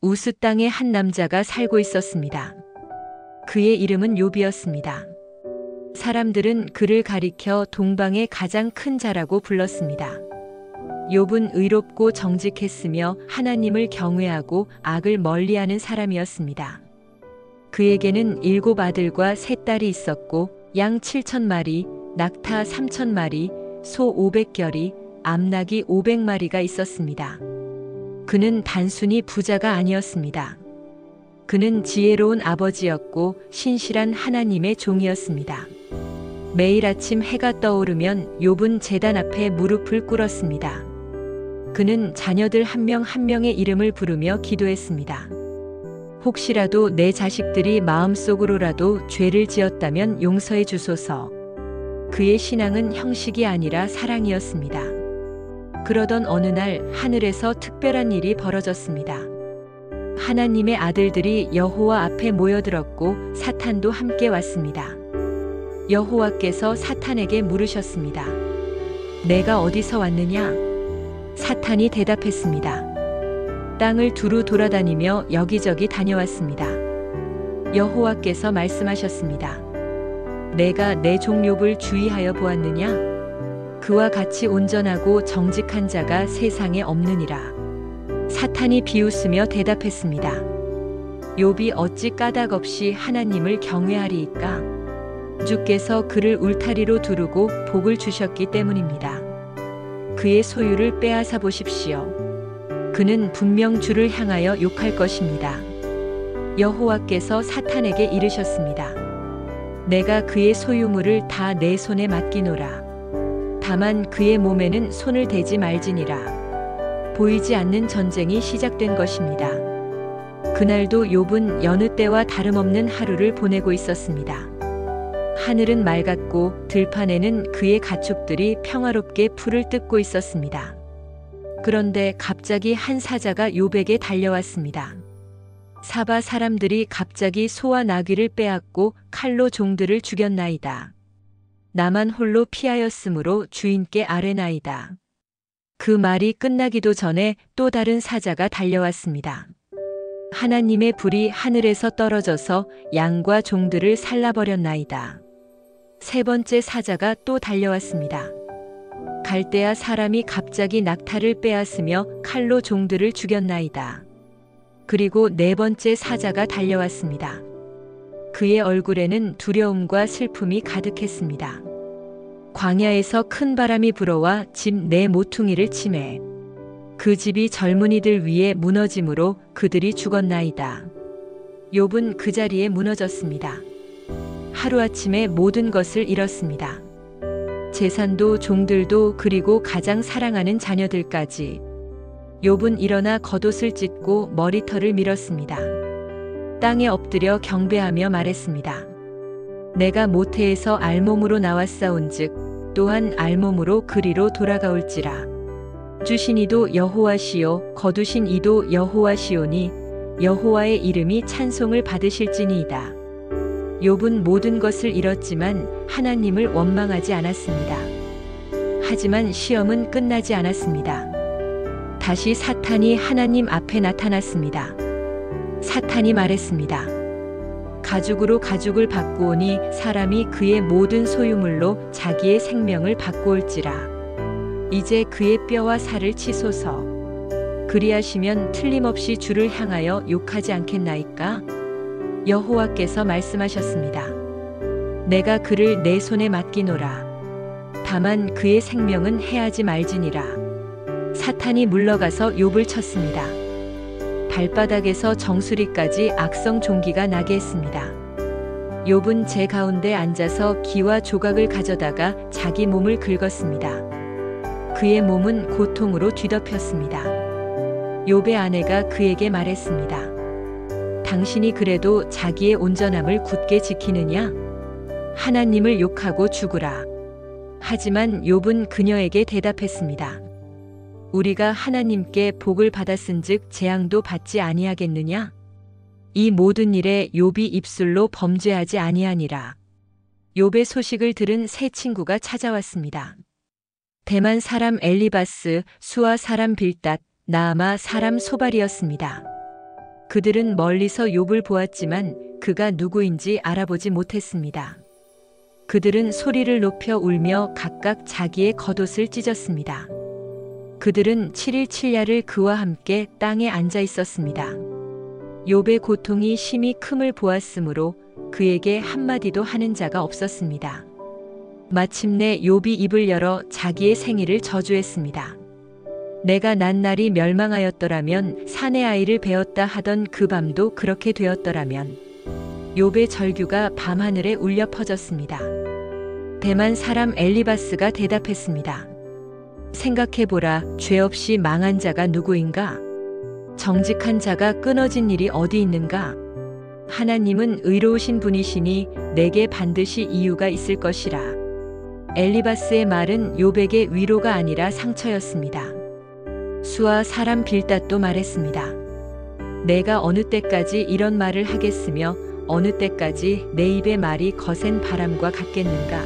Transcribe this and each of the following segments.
우스 땅에 한 남자가 살고 있었습니다. 그의 이름은 욥이었습니다. 사람들은 그를 가리켜 동방의 가장 큰 자라고 불렀습니다. 욥은 의롭고 정직했으며 하나님을 경외하고 악을 멀리하는 사람이었습니다. 그에게는 7 아들과 3 딸이 있었고 양 7,000마리, 낙타 3,000마리, 소 500결이, 암낙이 500마리가 있었습니다. 그는 단순히 부자가 아니었습니다. 그는 지혜로운 아버지였고 신실한 하나님의 종이었습니다. 매일 아침 해가 떠오르면 욥은 제단 앞에 무릎을 꿇었습니다. 그는 자녀들 한 명 한 명의 이름을 부르며 기도했습니다. 혹시라도 내 자식들이 마음속으로라도 죄를 지었다면 용서해 주소서. 그의 신앙은 형식이 아니라 사랑이었습니다. 그러던 어느 날 하늘에서 특별한 일이 벌어졌습니다. 하나님의 아들들이 여호와 앞에 모여들었고 사탄도 함께 왔습니다. 여호와께서 사탄에게 물으셨습니다. 내가 어디서 왔느냐? 사탄이 대답했습니다. 땅을 두루 돌아다니며 여기저기 다녀왔습니다. 여호와께서 말씀하셨습니다. 내가 내 종 욥을 주의하여 보았느냐? 그와 같이 온전하고 정직한 자가 세상에 없느니라. 사탄이 비웃으며 대답했습니다. 욥이 어찌 까닭없이 하나님을 경외하리이까? 주께서 그를 울타리로 두르고 복을 주셨기 때문입니다. 그의 소유를 빼앗아 보십시오. 그는 분명 주를 향하여 욕할 것입니다. 여호와께서 사탄에게 이르셨습니다. 내가 그의 소유물을 다 내 손에 맡기노라. 다만 그의 몸에는 손을 대지 말지니라. 보이지 않는 전쟁이 시작된 것입니다. 그날도 욥은 여느 때와 다름없는 하루를 보내고 있었습니다. 하늘은 맑았고 들판에는 그의 가축들이 평화롭게 풀을 뜯고 있었습니다. 그런데 갑자기 한 사자가 욥에게 달려왔습니다. 사바 사람들이 갑자기 소와 나귀를 빼앗고 칼로 종들을 죽였나이다. 나만 홀로 피하였으므로 주인께 아뢰나이다. 그 말이 끝나기도 전에 또 다른 사자가 달려왔습니다. 하나님의 불이 하늘에서 떨어져서 양과 종들을 살라버렸나이다. 3번째 사자가 또 달려왔습니다. 갈대아 사람이 갑자기 낙타를 빼앗으며 칼로 종들을 죽였나이다. 그리고 4번째 사자가 달려왔습니다. 그의 얼굴에는 두려움과 슬픔이 가득했습니다. 광야에서 큰 바람이 불어와 집 내 모퉁이를 치매 그 집이 젊은이들 위에 무너짐으로 그들이 죽었나이다. 욥은 그 자리에 무너졌습니다. 하루아침에 모든 것을 잃었습니다. 재산도 종들도 그리고 가장 사랑하는 자녀들까지. 욥은 일어나 겉옷을 찢고 머리털을 밀었습니다. 땅에 엎드려 경배하며 말했습니다. 내가 모태에서 알몸으로 나왔사온즉 또한 알몸으로 그리로 돌아가올지라. 주신 이도 여호와시요 거두신 이도 여호와시오니 여호와의 이름이 찬송을 받으실지니이다. 욥은 모든 것을 잃었지만 하나님을 원망하지 않았습니다. 하지만 시험은 끝나지 않았습니다. 다시 사탄이 하나님 앞에 나타났습니다. 사탄이 말했습니다. 가죽으로 가죽을 바꾸오니 사람이 그의 모든 소유물로 자기의 생명을 바꾸올지라. 이제 그의 뼈와 살을 치소서. 그리하시면 틀림없이 주를 향하여 욕하지 않겠나이까? 여호와께서 말씀하셨습니다. 내가 그를 내 손에 맡기노라. 다만 그의 생명은 해하지 말지니라. 사탄이 물러가서 욥을 쳤습니다. 발바닥에서 정수리까지 악성 종기가 나게 했습니다. 욥은 제 가운데 앉아서 기와 조각을 가져다가 자기 몸을 긁었습니다. 그의 몸은 고통으로 뒤덮였습니다. 욥의 아내가 그에게 말했습니다. 당신이 그래도 자기의 온전함을 굳게 지키느냐? 하나님을 욕하고 죽으라. 하지만 욥은 그녀에게 대답했습니다. 우리가 하나님께 복을 받았은즉 재앙도 받지 아니하겠느냐? 이 모든 일에 욥이 입술로 범죄하지 아니하니라. 욥의 소식을 들은 세 친구가 찾아왔습니다. 대만 사람 엘리바스, 수아 사람 빌닷, 나아마 사람 소발이었습니다. 그들은 멀리서 욥을 보았지만 그가 누구인지 알아보지 못했습니다. 그들은 소리를 높여 울며 각각 자기의 겉옷을 찢었습니다. 그들은 7일 7야를 그와 함께 땅에 앉아 있었습니다. 욥의 고통이 심히 큼을 보았으므로 그에게 한마디도 하는 자가 없었습니다. 마침내 욥이 입을 열어 자기의 생일을 저주했습니다. 내가 난 날이 멸망하였더라면 사내 아이를 베었다 하던 그 밤도 그렇게 되었더라면. 욥의 절규가 밤하늘에 울려 퍼졌습니다. 대만 사람 엘리바스가 대답했습니다. 생각해보라, 죄 없이 망한 자가 누구인가? 정직한 자가 끊어진 일이 어디 있는가? 하나님은 의로우신 분이시니 내게 반드시 이유가 있을 것이라. 엘리바스의 말은 욥에게 위로가 아니라 상처였습니다. 수와 사람 빌닷도 말했습니다. 내가 어느 때까지 이런 말을 하겠으며 어느 때까지 내 입의 말이 거센 바람과 같겠는가?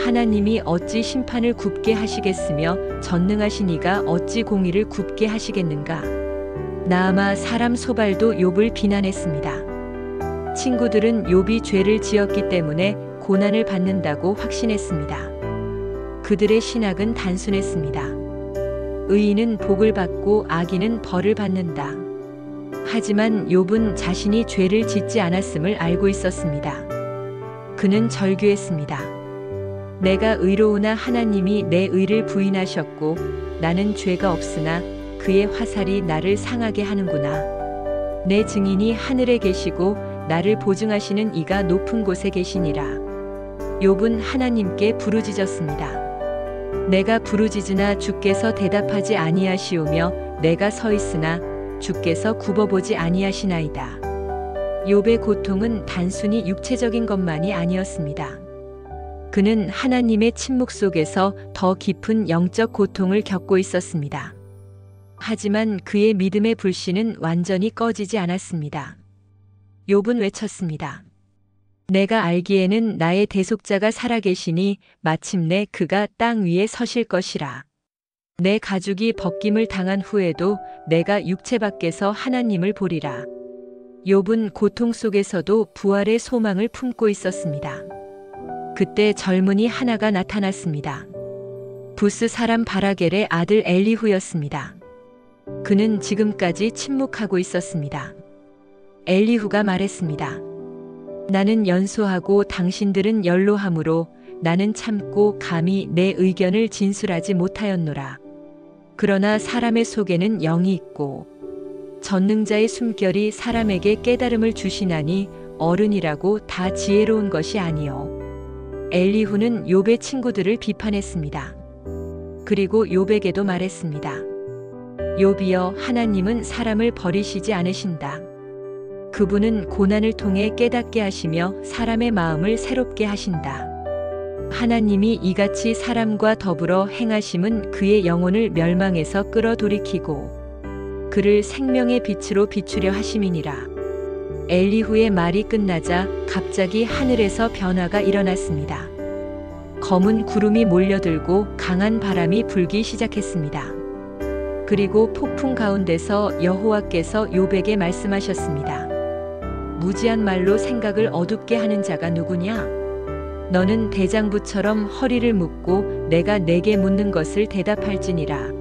하나님이 어찌 심판을 굽게 하시겠으며 전능하신 이가 어찌 공의를 굽게 하시겠는가? 나아마 사람 소발도 욥을 비난했습니다. 친구들은 욥이 죄를 지었기 때문에 고난을 받는다고 확신했습니다. 그들의 신학은 단순했습니다. 의인은 복을 받고 악인은 벌을 받는다. 하지만 욥은 자신이 죄를 짓지 않았음을 알고 있었습니다. 그는 절규했습니다. 내가 의로우나 하나님이 내 의를 부인하셨고 나는 죄가 없으나 그의 화살이 나를 상하게 하는구나. 내 증인이 하늘에 계시고 나를 보증하시는 이가 높은 곳에 계시니라. 욥은 하나님께 부르짖었습니다. 내가 부르짖으나 주께서 대답하지 아니하시오며 내가 서 있으나 주께서 굽어보지 아니하시나이다. 욥의 고통은 단순히 육체적인 것만이 아니었습니다. 그는 하나님의 침묵 속에서 더 깊은 영적 고통을 겪고 있었습니다. 하지만 그의 믿음의 불씨는 완전히 꺼지지 않았습니다. 욥은 외쳤습니다. 내가 알기에는 나의 대속자가 살아계시니 마침내 그가 땅 위에 서실 것이라. 내 가죽이 벗김을 당한 후에도 내가 육체 밖에서 하나님을 보리라. 욥은 고통 속에서도 부활의 소망을 품고 있었습니다. 그때 젊은이 하나가 나타났습니다. 부스 사람 바라겔의 아들 엘리후였습니다. 그는 지금까지 침묵하고 있었습니다. 엘리후가 말했습니다. 나는 연소하고 당신들은 연로함으로 나는 참고 감히 내 의견을 진술하지 못하였노라. 그러나 사람의 속에는 영이 있고 전능자의 숨결이 사람에게 깨달음을 주시나니 어른이라고 다 지혜로운 것이 아니요. 엘리후는 욥의 친구들을 비판했습니다. 그리고 욥에게도 말했습니다. 욥이여, 하나님은 사람을 버리시지 않으신다. 그분은 고난을 통해 깨닫게 하시며 사람의 마음을 새롭게 하신다. 하나님이 이같이 사람과 더불어 행하심은 그의 영혼을 멸망에서 끌어돌이키고 그를 생명의 빛으로 비추려 하심이니라. 엘리후의 말이 끝나자 갑자기 하늘에서 변화가 일어났습니다. 검은 구름이 몰려들고 강한 바람이 불기 시작했습니다. 그리고 폭풍 가운데서 여호와께서 욥에게 말씀하셨습니다. 무지한 말로 생각을 어둡게 하는 자가 누구냐? 너는 대장부처럼 허리를 묶고 내가 내게 묻는 것을 대답할지니라.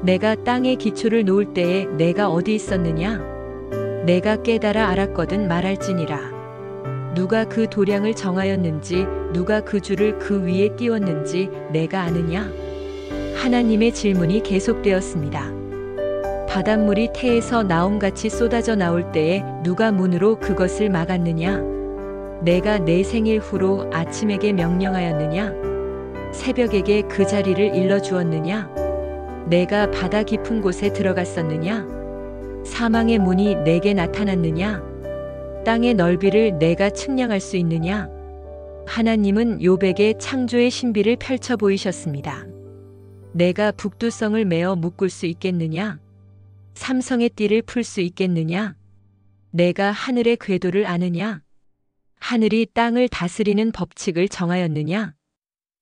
내가 땅에 기초를 놓을 때에 내가 어디 있었느냐? 내가 깨달아 알았거든 말할지니라. 누가 그 도량을 정하였는지 누가 그 줄을 그 위에 띄웠는지 내가 아느냐? 하나님의 질문이 계속되었습니다. 바닷물이 태에서 나옴같이 쏟아져 나올 때에 누가 문으로 그것을 막았느냐? 내가 내 생일 후로 아침에게 명령하였느냐? 새벽에게 그 자리를 일러주었느냐? 내가 바다 깊은 곳에 들어갔었느냐? 사망의 문이 내게 나타났느냐? 땅의 넓이를 내가 측량할 수 있느냐? 하나님은 욥에게 창조의 신비를 펼쳐 보이셨습니다. 내가 북두성을 메어 묶을 수 있겠느냐? 삼성의 띠를 풀 수 있겠느냐? 내가 하늘의 궤도를 아느냐? 하늘이 땅을 다스리는 법칙을 정하였느냐?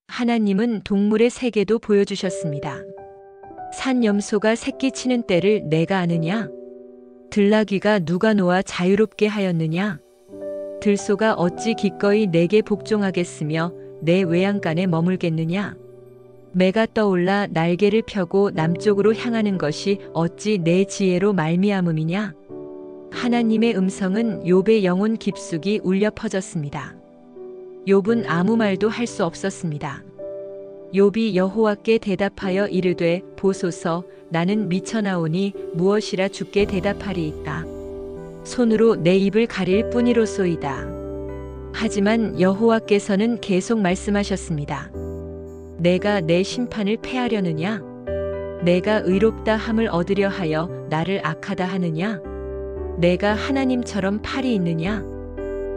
하나님은 동물의 세계도 보여주셨습니다. 산 염소가 새끼 치는 때를 내가 아느냐? 들나귀가 누가 놓아 자유롭게 하였느냐? 들소가 어찌 기꺼이 내게 복종하겠으며 내 외양간에 머물겠느냐? 매가 떠올라 날개를 펴고 남쪽으로 향하는 것이 어찌 내 지혜로 말미암음이냐? 하나님의 음성은 욥의 영혼 깊숙이 울려 퍼졌습니다. 욥은 아무 말도 할 수 없었습니다. 욥이 여호와께 대답하여 이르되 보소서 나는 미쳐나오니 무엇이라 주께 대답하리이까. 손으로 내 입을 가릴 뿐이로소이다. 하지만 여호와께서는 계속 말씀하셨습니다. 내가 내 심판을 패하려느냐? 내가 의롭다 함을 얻으려 하여 나를 악하다 하느냐? 내가 하나님처럼 팔이 있느냐?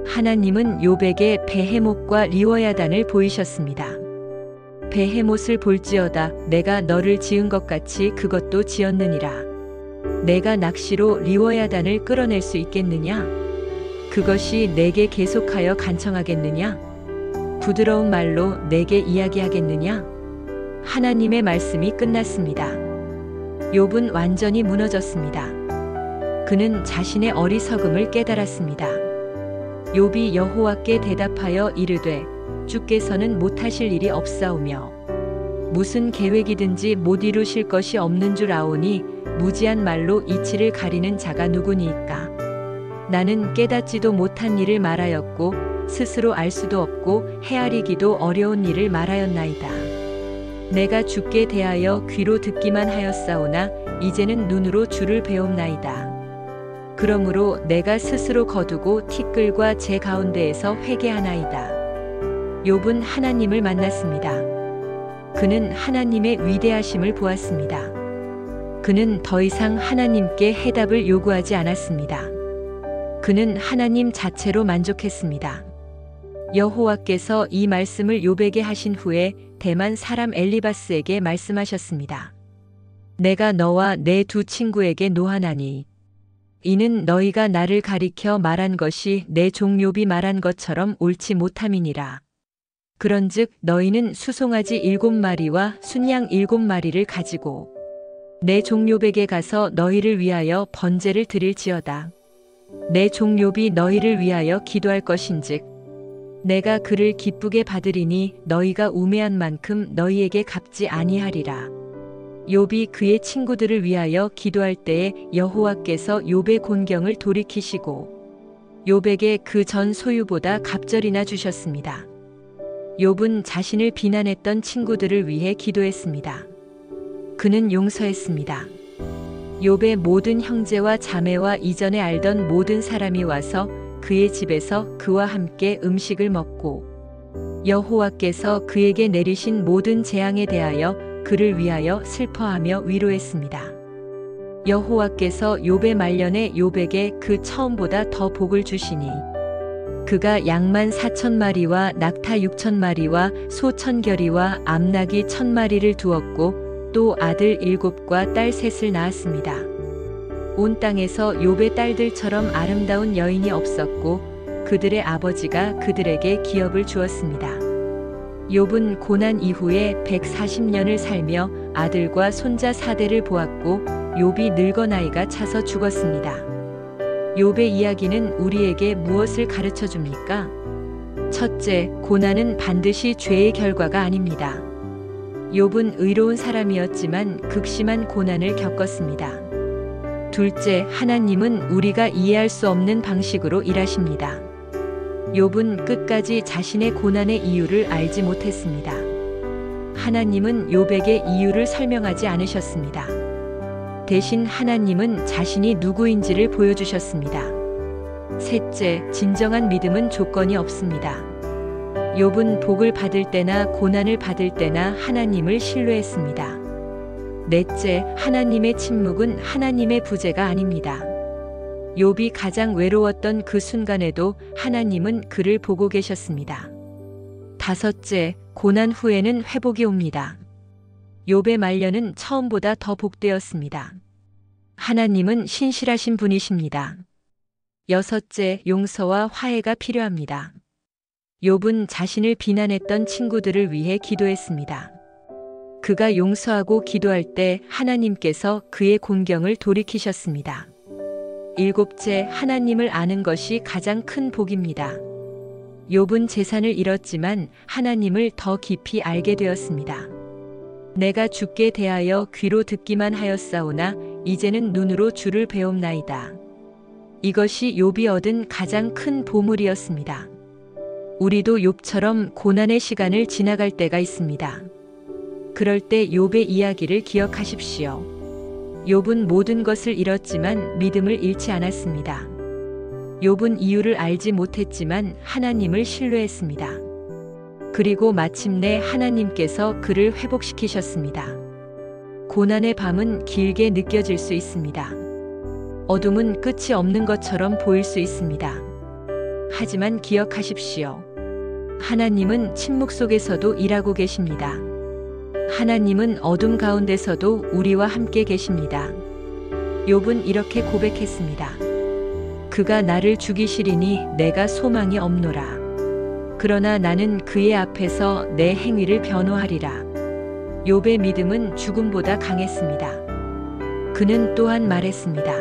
하나님은 욥에게 베헤못과 리워야단을 보이셨습니다. 베헤못을 볼지어다 내가 너를 지은 것 같이 그것도 지었느니라. 내가 낚시로 리워야단을 끌어낼 수 있겠느냐? 그것이 내게 계속하여 간청하겠느냐? 부드러운 말로 내게 이야기하겠느냐? 하나님의 말씀이 끝났습니다. 욥은 완전히 무너졌습니다. 그는 자신의 어리석음을 깨달았습니다. 욥이 여호와께 대답하여 이르되 주께서는 못하실 일이 없사오며 무슨 계획이든지 못 이루실 것이 없는 줄 아오니 무지한 말로 이치를 가리는 자가 누구니이까. 나는 깨닫지도 못한 일을 말하였고 스스로 알 수도 없고 헤아리기도 어려운 일을 말하였나이다. 내가 주께 대하여 귀로 듣기만 하였사오나 이제는 눈으로 주를 배움나이다. 그러므로 내가 스스로 거두고 티끌과 제 가운데에서 회개하나이다. 욥은 하나님을 만났습니다. 그는 하나님의 위대하심을 보았습니다. 그는 더 이상 하나님께 해답을 요구하지 않았습니다. 그는 하나님 자체로 만족했습니다. 여호와께서 이 말씀을 욥에게 하신 후에 대만 사람 엘리바스에게 말씀하셨습니다. 내가 너와 내 두 친구에게 노하나니 이는 너희가 나를 가리켜 말한 것이 내 종 욥이 말한 것처럼 옳지 못함이니라. 그런즉 너희는 수송아지 7마리와 순양 7마리를 가지고 내 종 욥에게 가서 너희를 위하여 번제를 드릴지어다. 내 종 욥이 너희를 위하여 기도할 것인즉 내가 그를 기쁘게 받으리니 너희가 우매한 만큼 너희에게 갚지 아니하리라. 욥이 그의 친구들을 위하여 기도할 때에 여호와께서 욥의 곤경을 돌이키시고 욥에게 그 전 소유보다 갑절이나 주셨습니다. 욥은 자신을 비난했던 친구들을 위해 기도했습니다. 그는 용서했습니다. 욥의 모든 형제와 자매와 이전에 알던 모든 사람이 와서 그의 집에서 그와 함께 음식을 먹고 여호와께서 그에게 내리신 모든 재앙에 대하여 그를 위하여 슬퍼하며 위로했습니다. 여호와께서 욥의 말년에 욥에게 그 처음보다 더 복을 주시니 그가 양만 4,000마리와 낙타 6,000마리와 소 1,000결이와 암낙이 1,000마리를 두었고 또 아들 7과 딸 3을 낳았습니다. 온 땅에서 욥의 딸들처럼 아름다운 여인이 없었고 그들의 아버지가 그들에게 기업을 주었습니다. 욥은 고난 이후에 140년을 살며 아들과 손자 4대를 보았고 욥이 늙어 나이가 차서 죽었습니다. 욥의 이야기는 우리에게 무엇을 가르쳐 줍니까? 첫째, 고난은 반드시 죄의 결과가 아닙니다. 욥은 의로운 사람이었지만 극심한 고난을 겪었습니다. 둘째, 하나님은 우리가 이해할 수 없는 방식으로 일하십니다. 욥은 끝까지 자신의 고난의 이유를 알지 못했습니다. 하나님은 욥에게 이유를 설명하지 않으셨습니다. 대신 하나님은 자신이 누구인지를 보여주셨습니다. 셋째, 진정한 믿음은 조건이 없습니다. 욥은 복을 받을 때나 고난을 받을 때나 하나님을 신뢰했습니다. 넷째, 하나님의 침묵은 하나님의 부재가 아닙니다. 욥이 가장 외로웠던 그 순간에도 하나님은 그를 보고 계셨습니다. 다섯째, 고난 후에는 회복이 옵니다. 욥의 말년은 처음보다 더 복되었습니다. 하나님은 신실하신 분이십니다. 여섯째, 용서와 화해가 필요합니다. 욥은 자신을 비난했던 친구들을 위해 기도했습니다. 그가 용서하고 기도할 때 하나님께서 그의 곤경을 돌이키셨습니다. 일곱째, 하나님을 아는 것이 가장 큰 복입니다. 욥은 재산을 잃었지만 하나님을 더 깊이 알게 되었습니다. 내가 주께 대하여 귀로 듣기만 하였사오나 이제는 눈으로 주를 배움나이다. 이것이 욥이 얻은 가장 큰 보물이었습니다. 우리도 욥처럼 고난의 시간을 지나갈 때가 있습니다. 그럴 때 욥의 이야기를 기억하십시오. 욥은 모든 것을 잃었지만 믿음을 잃지 않았습니다. 욥은 이유를 알지 못했지만 하나님을 신뢰했습니다. 그리고 마침내 하나님께서 그를 회복시키셨습니다. 고난의 밤은 길게 느껴질 수 있습니다. 어둠은 끝이 없는 것처럼 보일 수 있습니다. 하지만 기억하십시오. 하나님은 침묵 속에서도 일하고 계십니다. 하나님은 어둠 가운데서도 우리와 함께 계십니다. 욥은 이렇게 고백했습니다. 그가 나를 죽이시리니 내가 소망이 없노라. 그러나 나는 그의 앞에서 내 행위를 변호하리라. 욥의 믿음은 죽음보다 강했습니다. 그는 또한 말했습니다.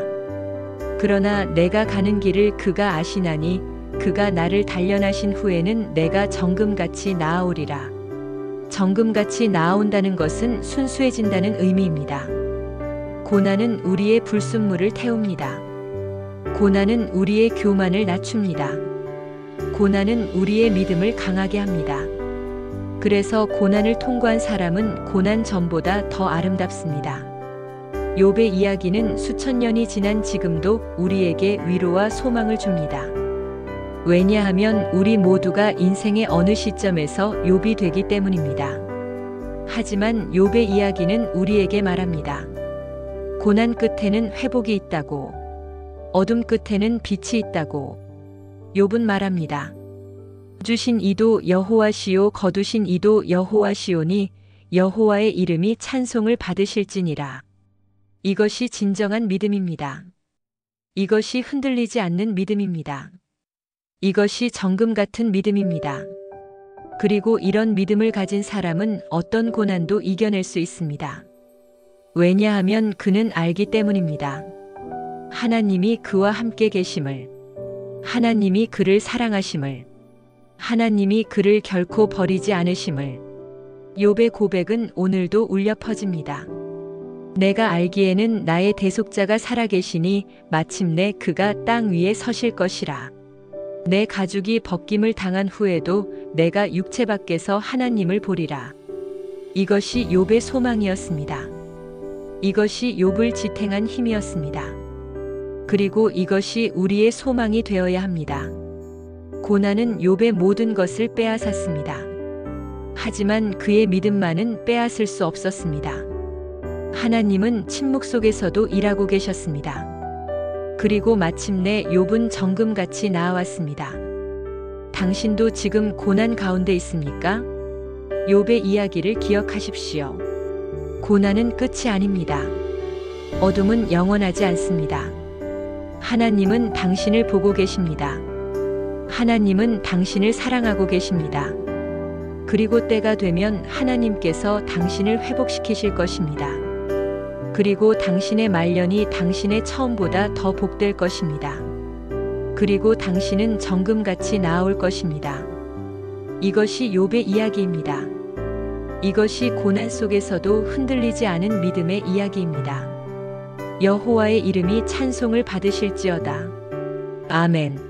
그러나 내가 가는 길을 그가 아시나니 그가 나를 단련하신 후에는 내가 정금같이 나아오리라. 정금같이 나아온다는 것은 순수해진다는 의미입니다. 고난은 우리의 불순물을 태웁니다. 고난은 우리의 교만을 낮춥니다. 고난은 우리의 믿음을 강하게 합니다. 그래서 고난을 통과한 사람은 고난 전보다 더 아름답습니다. 욥의 이야기는 수천 년이 지난 지금도 우리에게 위로와 소망을 줍니다. 왜냐하면 우리 모두가 인생의 어느 시점에서 욥이 되기 때문입니다. 하지만 욥의 이야기는 우리에게 말합니다. 고난 끝에는 회복이 있다고, 어둠 끝에는 빛이 있다고. 욥은 말합니다. 주신 이도 여호와시요 거두신 이도 여호와시오니 여호와의 이름이 찬송을 받으실지니라. 이것이 진정한 믿음입니다. 이것이 흔들리지 않는 믿음입니다. 이것이 정금 같은 믿음입니다. 그리고 이런 믿음을 가진 사람은 어떤 고난도 이겨낼 수 있습니다. 왜냐하면 그는 알기 때문입니다. 하나님이 그와 함께 계심을, 하나님이 그를 사랑하심을, 하나님이 그를 결코 버리지 않으심을. 욥의 고백은 오늘도 울려 퍼집니다. 내가 알기에는 나의 대속자가 살아계시니 마침내 그가 땅 위에 서실 것이라. 내 가죽이 벗김을 당한 후에도 내가 육체 밖에서 하나님을 보리라. 이것이 욥의 소망이었습니다. 이것이 욥을 지탱한 힘이었습니다. 그리고 이것이 우리의 소망이 되어야 합니다. 고난은 욥의 모든 것을 빼앗았습니다. 하지만 그의 믿음만은 빼앗을 수 없었습니다. 하나님은 침묵 속에서도 일하고 계셨습니다. 그리고 마침내 욥은 정금같이 나아왔습니다. 당신도 지금 고난 가운데 있습니까? 욥의 이야기를 기억하십시오. 고난은 끝이 아닙니다. 어둠은 영원하지 않습니다. 하나님은 당신을 보고 계십니다. 하나님은 당신을 사랑하고 계십니다. 그리고 때가 되면 하나님께서 당신을 회복시키실 것입니다. 그리고 당신의 말년이 당신의 처음보다 더 복될 것입니다. 그리고 당신은 정금같이 나아올 것입니다. 이것이 욥의 이야기입니다. 이것이 고난 속에서도 흔들리지 않은 믿음의 이야기입니다. 여호와의 이름이 찬송을 받으실지어다. 아멘.